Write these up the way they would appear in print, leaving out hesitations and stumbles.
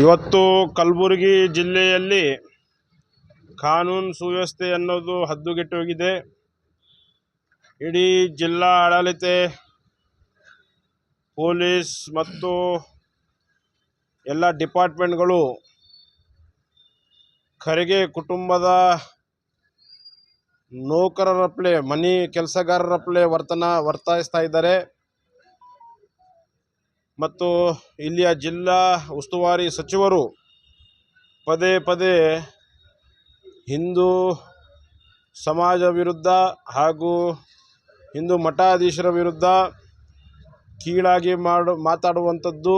ಇವತ್ತು ಕಲಬುರಗಿ ಜಿಲ್ಲೆಯಲ್ಲಿ ಕಾನೂನು ಸುವ್ಯವಸ್ಥೆ ಅನ್ನೋದು ಹದ್ದುಗೆಟ್ಟು ಹೋಗಿದೆ. ಇಡೀ ಜಿಲ್ಲಾ ಆಡಳಿತ, ಪೊಲೀಸ್ ಮತ್ತು ಎಲ್ಲ ಡಿಪಾರ್ಟ್ಮೆಂಟ್ಗಳು ಖರ್ಗೆ ಕುಟುಂಬದ ನೌಕರರಪ್ಲೆ, ಮನೆ ಕೆಲಸಗಾರರಪ್ಲೆ ವರ್ತಿಸ್ತಾ ಇದ್ದಾರೆ. ಮತ್ತು ಇಲ್ಲಿಯ ಜಿಲ್ಲಾ ಉಸ್ತುವಾರಿ ಸಚಿವರು ಪದೇ ಪದೇ ಹಿಂದೂ ಸಮಾಜ ವಿರುದ್ಧ ಹಾಗೂ ಹಿಂದೂ ಮಠಾಧೀಶರ ವಿರುದ್ಧ ಕೀಳಾಗಿ ಮಾತಾಡುವಂಥದ್ದು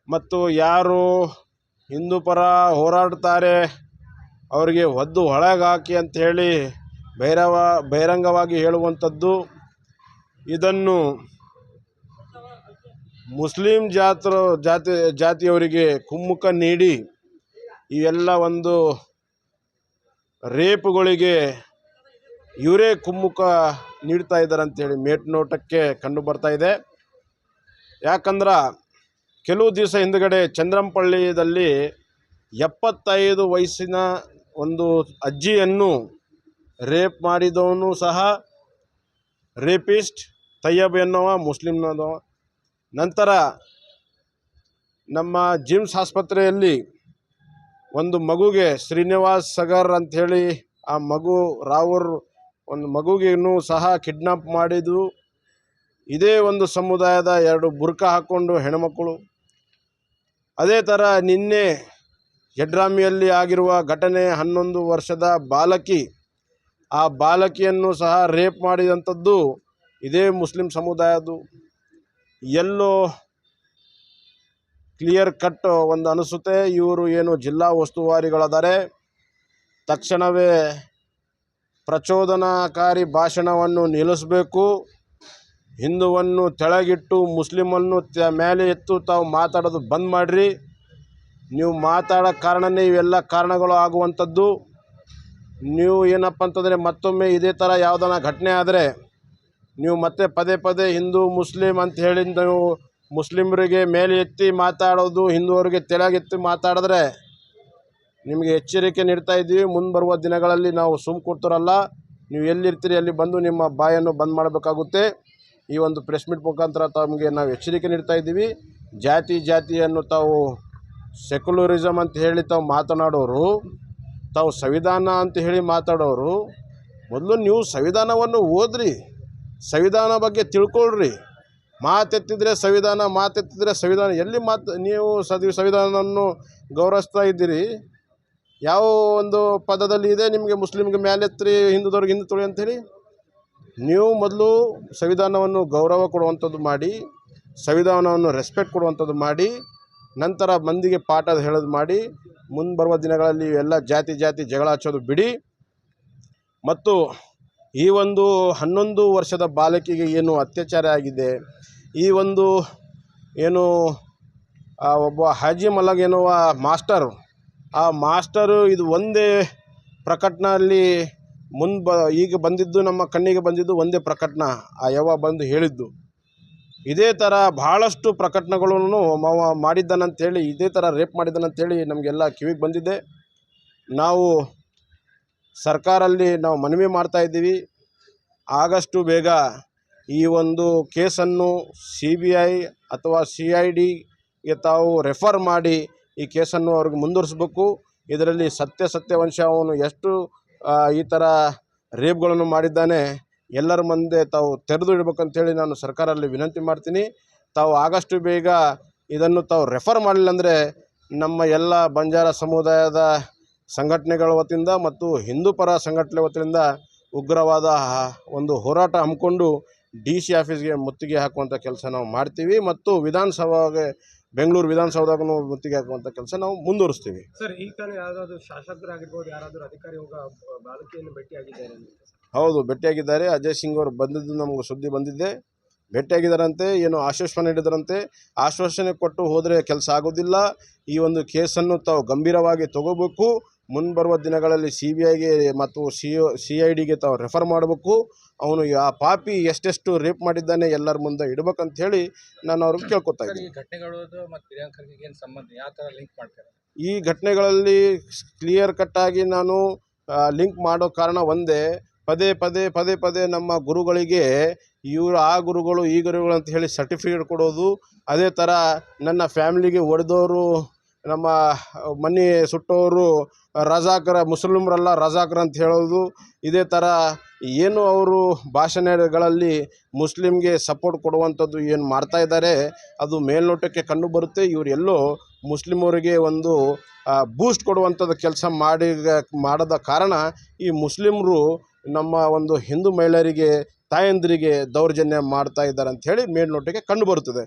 ಮತ್ತು ಯಾರು ಹಿಂದೂ ಪರ ಹೋರಾಡ್ತಾರೆ ಅವರಿಗೆ ಒದ್ದು ಹೊಳಗಾಕಿ ಅಂಥೇಳಿ ಬಹಿರಂಗವಾಗಿ ಹೇಳುವಂಥದ್ದು. ಇದನ್ನು ಮುಸ್ಲಿಂ ಜಾತಿಯವರಿಗೆ ಕುಮ್ಮುಖ ನೀಡಿ ಈ ಎಲ್ಲ ಒಂದು ರೇಪುಗಳಿಗೆ ಇವರೇ ಕುಮ್ಮುಖ ನೀಡ್ತಾ ಇದ್ದಾರೆ ಅಂಥೇಳಿ ಮೇಲ್ನೋಟಕ್ಕೆ ಕಂಡು ಬರ್ತಾ ಇದೆ. ಯಾಕಂದ್ರೆ ಕೆಲವು ದಿವಸ ಹಿಂದುಗಡೆ ಚಂದ್ರಂಪಳ್ಳಿಯಲ್ಲಿ 75 ವಯಸ್ಸಿನ ಒಂದು ಅಜ್ಜಿಯನ್ನು ರೇಪ್ ಮಾಡಿದವನು ಸಹ ರೇಪಿಸ್ಟ್ ತಯ್ಯಬ್ ಎನ್ನುವ ಮುಸ್ಲಿಮ್ನದವ. ನಂತರ ನಮ್ಮ ಜಿಮ್ಸ್ ಆಸ್ಪತ್ರೆಯಲ್ಲಿ ಒಂದು ಮಗುಗೆ ಶ್ರೀನಿವಾಸ್ ಸಗರ್ ಅಂಥೇಳಿ ಆ ಮಗು ರಾವೂರ್ ಒಂದು ಮಗುಗೇನು ಸಹ ಕಿಡ್ನಾಪ್ ಮಾಡಿದ್ದು ಇದೇ ಒಂದು ಸಮುದಾಯದ 2 ಬುರ್ಕ ಹಾಕ್ಕೊಂಡು ಹೆಣ್ಮಕ್ಕಳು. ಅದೇ ಥರ ನಿನ್ನೆ ಯಡ್ರಾಮಿಯಲ್ಲಿ ಆಗಿರುವ ಘಟನೆ 11 ವರ್ಷದ ಬಾಲಕಿ, ಆ ಬಾಲಕಿಯನ್ನು ಸಹ ರೇಪ್ ಮಾಡಿದಂಥದ್ದು ಇದೇ ಮುಸ್ಲಿಂ ಸಮುದಾಯದ್ದು. ಎಲ್ಲೋ ಕ್ಲಿಯರ್ ಕಟ್ ಒಂದು ಅನಿಸುತ್ತೆ. ಇವರು ಏನು ಜಿಲ್ಲಾ ಉಸ್ತುವಾರಿಗಳಾದರೆ ತಕ್ಷಣವೇ ಪ್ರಚೋದನಾಕಾರಿ ಭಾಷಣವನ್ನು ನಿಲ್ಲಿಸಬೇಕು. ಹಿಂದುವನ್ನು ತೆಳಗಿಟ್ಟು ಮುಸ್ಲಿಮನ್ನು ಮೇಲೆ ಎತ್ತು ತಾವು ಮಾತಾಡೋದು ಬಂದ್ ಮಾಡಿರಿ. ನೀವು ಮಾತಾಡೋ ಕಾರಣನೇ ಇವೆಲ್ಲ ಕಾರಣಗಳು ಆಗುವಂಥದ್ದು. ನೀವು ಏನಪ್ಪ ಅಂತಂದರೆ ಮತ್ತೊಮ್ಮೆ ಇದೇ ಥರ ಯಾವುದನ್ನ ಘಟನೆ ಆದರೆ ನೀವು ಮತ್ತೆ ಪದೇ ಪದೇ ಹಿಂದೂ ಮುಸ್ಲಿಂ ಅಂತ ಹೇಳಿ ನೀವು ಮುಸ್ಲಿಮರಿಗೆ ಮೇಲೆ ಎತ್ತಿ ಮಾತಾಡೋದು, ಹಿಂದೂವರಿಗೆ ತೆಳಗೆತ್ತಿ ಮಾತಾಡಿದ್ರೆ ನಿಮಗೆ ಎಚ್ಚರಿಕೆ ನೀಡ್ತಾ ಇದ್ದೀವಿ. ಮುಂದೆ ಬರುವ ದಿನಗಳಲ್ಲಿ ನಾವು ಕೂಡ್ತಿರಲ್ಲ, ನೀವು ಎಲ್ಲಿರ್ತೀರಿ ಅಲ್ಲಿ ಬಂದು ನಿಮ್ಮ ಬಾಯನ್ನು ಬಂದ್ ಮಾಡಬೇಕಾಗುತ್ತೆ. ಈ ಒಂದು ಪ್ರೆಸ್ ಮೀಟ್ ಮುಖಾಂತರ ತಮಗೆ ನಾವು ಎಚ್ಚರಿಕೆ ನೀಡ್ತಾ ಇದ್ದೀವಿ. ಜಾತಿಯನ್ನು ತಾವು ಸೆಕ್ಯುಲರಿಸಮ್ ಅಂತ ಹೇಳಿ ತಾವು ಮಾತನಾಡೋರು, ತಾವು ಸಂವಿಧಾನ ಅಂತ ಹೇಳಿ ಮಾತಾಡೋರು, ಮೊದಲು ನೀವು ಸಂವಿಧಾನವನ್ನು ಓದ್ರಿ, ಸಂವಿಧಾನ ಬಗ್ಗೆ ತಿಳ್ಕೊಳ್ರಿ. ಮಾತೆತ್ತಿದ್ರೆ ಸಂವಿಧಾನ ಎಲ್ಲಿ ನೀವು ಸಂವಿಧಾನವನ್ನು ಗೌರವಿಸ್ತಾ ಇದ್ದೀರಿ? ಯಾವ ಒಂದು ಪದದಲ್ಲಿ ಇದೆ ನಿಮಗೆ ಮುಸ್ಲಿಮ್ಗೆ ಮೇಲೆತ್ರಿ, ಹಿಂದೂದವ್ರಿಗೆ ಹಿಂದೆ ತೊಳಿ ಅಂಥೇಳಿ? ನೀವು ಮೊದಲು ಸಂವಿಧಾನವನ್ನು ಗೌರವ ಕೊಡುವಂಥದ್ದು ಮಾಡಿ, ಸಂವಿಧಾನವನ್ನು ರೆಸ್ಪೆಕ್ಟ್ ಕೊಡುವಂಥದ್ದು ಮಾಡಿ, ನಂತರ ಮಂದಿಗೆ ಪಾಠ ಹೇಳೋದು ಮಾಡಿ. ಮುಂದೆ ಬರುವ ದಿನಗಳಲ್ಲಿ ಎಲ್ಲ ಜಾತಿ ಜಗಳ ಹಚ್ಚೋದು ಬಿಡಿ. ಮತ್ತು ಈ ಒಂದು 11 ವರ್ಷದ ಬಾಲಕಿಗೆ ಏನು ಅತ್ಯಾಚಾರ ಆಗಿದೆ, ಈ ಒಂದು ಏನು ಒಬ್ಬ ಹಾಜಿ ಮಲಗ್ ಎನ್ನುವ ಆ ಮಾಸ್ಟರು ಇದು ಒಂದೇ ಪ್ರಕಟಣೆಯಲ್ಲಿ ಈಗ ಬಂದಿದ್ದು, ನಮ್ಮ ಕಣ್ಣಿಗೆ ಬಂದಿದ್ದು ಒಂದೇ ಪ್ರಕಟಣೆ. ಆ ಯವ್ವ ಬಂದು ಹೇಳಿದ್ದು ಇದೇ ಥರ ಭಾಳಷ್ಟು ಪ್ರಕಟಣೆಗಳನ್ನು ಮಾಡಿದ್ದಾನಂಥೇಳಿ, ಇದೇ ಥರ ರೇಪ್ ಮಾಡಿದ್ದಾನಂಥೇಳಿ ನಮಗೆಲ್ಲ ಕಿವಿಗೆ ಬಂದಿದೆ. ನಾವು ಸರ್ಕಾರಲ್ಲಿ ನಾವು ಮನವಿ ಮಾಡ್ತಾ ಇದ್ದೀವಿ, ಆದಷ್ಟು ಬೇಗ ಈ ಒಂದು ಕೇಸನ್ನು CBI ಅಥವಾ CIDಗೆ ತಾವು ರೆಫರ್ ಮಾಡಿ ಈ ಕೇಸನ್ನು ಅವ್ರಿಗೆ ಮುಂದುವರಿಸಬೇಕು. ಇದರಲ್ಲಿ ಸತ್ಯಾಂಶ ಅವನು ಎಷ್ಟು ಈ ಥರ ರೇಪ್ಗಳನ್ನು ಮಾಡಿದ್ದಾನೆ ಎಲ್ಲರ ಮುಂದೆ ತಾವು ತೆರೆದು ಇಡಬೇಕಂತೇಳಿ ನಾನು ಸರ್ಕಾರದಲ್ಲಿ ವಿನಂತಿ ಮಾಡ್ತೀನಿ. ತಾವು ಆದಷ್ಟು ಬೇಗ ಇದನ್ನು ತಾವು ರೆಫರ್ ಮಾಡಲಿಲ್ಲ ಅಂದರೆ ನಮ್ಮ ಎಲ್ಲ ಬಂಜಾರ ಸಮುದಾಯದ ಸಂಘಟನೆಗಳ ವತಿಯಿಂದ ಮತ್ತು ಹಿಂದೂ ಪರ ಸಂಘಟನೆ ವತಿಯಿಂದ ಉಗ್ರವಾದ ಒಂದು ಹೋರಾಟ ಹಮ್ಮಿಕೊಂಡು DC ಆಫೀಸ್ಗೆ ಮುತ್ತಿಗೆ ಹಾಕುವಂಥ ಕೆಲಸ ನಾವು ಮಾಡ್ತೀವಿ. ಮತ್ತು ಬೆಂಗಳೂರು ವಿಧಾನಸೌಧಗೂ ಮುತ್ತಿಗೆ ಹಾಕುವಂಥ ಕೆಲಸ ನಾವು ಮುಂದುವರಿಸ್ತೀವಿ. ಸರ್, ಈ ಕಾಲ ಯಾವುದಾದ್ರು ಶಾಸಕರಾಗಿರ್ಬೋದು, ಯಾರಾದರೂ ಅಧಿಕಾರಿ ಬಾಲಕಿಯನ್ನು ಭೇಟಿಯಾಗಿದ್ದಾರೆ? ಹೌದು, ಭೇಟಿಯಾಗಿದ್ದಾರೆ. ಅಜಯ್ ಸಿಂಗ್ ಅವರು ಬಂದಿದ್ದು ನಮಗೆ ಸುದ್ದಿ ಬಂದಿದ್ದೆ. ಭೇಟಿಯಾಗಿದ್ದಾರಂತೆ, ಏನು ಆಶ್ವಾಸನೆ ನೀಡಿದರಂತೆ. ಆಶ್ವಾಸನೆ ಕೊಟ್ಟು ಹೋದರೆ ಕೆಲಸ ಆಗೋದಿಲ್ಲ. ಈ ಒಂದು ಕೇಸನ್ನು ತಾವು ಗಂಭೀರವಾಗಿ ತಗೋಬೇಕು. ಮುಂಬರುವ ದಿನಗಳಲ್ಲಿ CBIಗೆ ಮತ್ತು CIDಗೆ ತಾವು ರೆಫರ್ ಮಾಡಬೇಕು. ಅವನು ಆ ಪಾಪಿ ಎಷ್ಟೆಷ್ಟು ರೇಪ್ ಮಾಡಿದ್ದಾನೆ ಎಲ್ಲರ ಮುಂದೆ ಇಡಬೇಕಂತ ಹೇಳಿ ನಾನು ಅವ್ರಿಗೆ ಕೇಳ್ಕೊತಾ ಸರ್, ಇದ್ದೀನಿ. ಈ ಘಟನೆಗಳು ಮತ್ತು ಪ್ರಿಯಾಂಕ್ ಖರ್ಗೆಗೆ ಏನು ಸಂಬಂಧ, ಯಾವ ಥರ ಲಿಂಕ್ ಮಾಡ್ತಾರೆ? ಈ ಘಟನೆಗಳಲ್ಲಿ ಕ್ಲಿಯರ್ ಕಟ್ಟಾಗಿ ನಾನು ಲಿಂಕ್ ಮಾಡೋ ಕಾರಣ ಒಂದೇ, ಪದೇ ಪದೇ ನಮ್ಮ ಗುರುಗಳಿಗೆ ಇವರು ಆ ಗುರುಗಳು ಈ ಗುರುಗಳು ಅಂತ ಹೇಳಿ ಸರ್ಟಿಫಿಕೇಟ್ ಕೊಡೋದು. ಅದೇ ಥರ ನನ್ನ ಫ್ಯಾಮಿಲಿಗೆ ಹೊಡೆದವರು, ನಮ್ಮ ಮನೆ ಸುಟ್ಟವರು ರಜಾಕರ, ಮುಸ್ಲಿಮ್ರಲ್ಲ ರಜಾಕರ್ ಅಂತ ಹೇಳೋದು. ಇದೇ ಥರ ಏನು ಅವರು ಭಾಷಣಗಳಲ್ಲಿ ಮುಸ್ಲಿಮ್ಗೆ ಸಪೋರ್ಟ್ ಕೊಡುವಂಥದ್ದು ಏನು ಮಾಡ್ತಾ ಇದ್ದಾರೆ ಅದು ಮೇಲ್ನೋಟಕ್ಕೆ ಕಂಡು ಬರುತ್ತೆ. ಇವರೆಲ್ಲೋ ಮುಸ್ಲಿಮರಿಗೆ ಒಂದು ಬೂಸ್ಟ್ ಕೊಡುವಂಥದ್ದು ಕೆಲಸ ಮಾಡದ ಕಾರಣ ಈ ಮುಸ್ಲಿಮರು ನಮ್ಮ ಒಂದು ಹಿಂದೂ ಮಹಿಳೆಯರಿಗೆ, ತಾಯಂದಿರಿಗೆ ದೌರ್ಜನ್ಯ ಮಾಡ್ತಾ ಇದ್ದಾರೆ ಅಂಥೇಳಿ ಮೇಲ್ನೋಟಕ್ಕೆ ಕಂಡು ಬರುತ್ತದೆ.